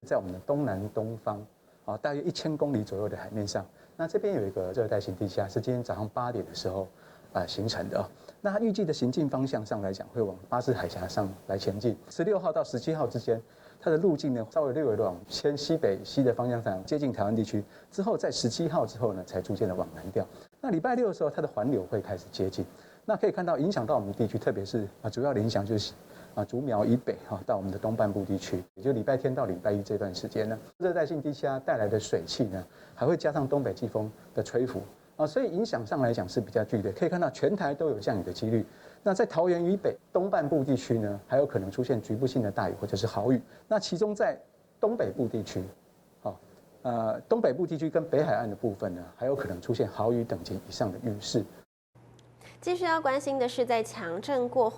在我们的东南东方，大约1000公里左右的海面上。那这边有一个热带性低气压，是今天早上8点的时候形成的。那它预计的行进方向上来讲，会往巴士海峡上来前进。16号到17号之间，它的路径呢稍微略微往偏西北西的方向上接近台湾地区，之后在17号之后呢，才逐渐的往南调。那礼拜6的时候，它的环流会开始接近。那可以看到影响到我们的地区，特别是主要的影响就是竹苗以北到我们的东半部地区，也就礼拜天到礼拜1这段时间呢，热带性低气压带来的水汽呢，还会加上东北季风的吹拂所以影响上来讲是比较剧烈。可以看到全台都有降雨的几率。那在桃园以北东半部地区呢，还有可能出现局部性的大雨或者是豪雨。那其中在东北部地区，东北部地区跟北海岸的部分呢，还有可能出现豪雨等级以上的雨势。继续要关心的是，在强震过后。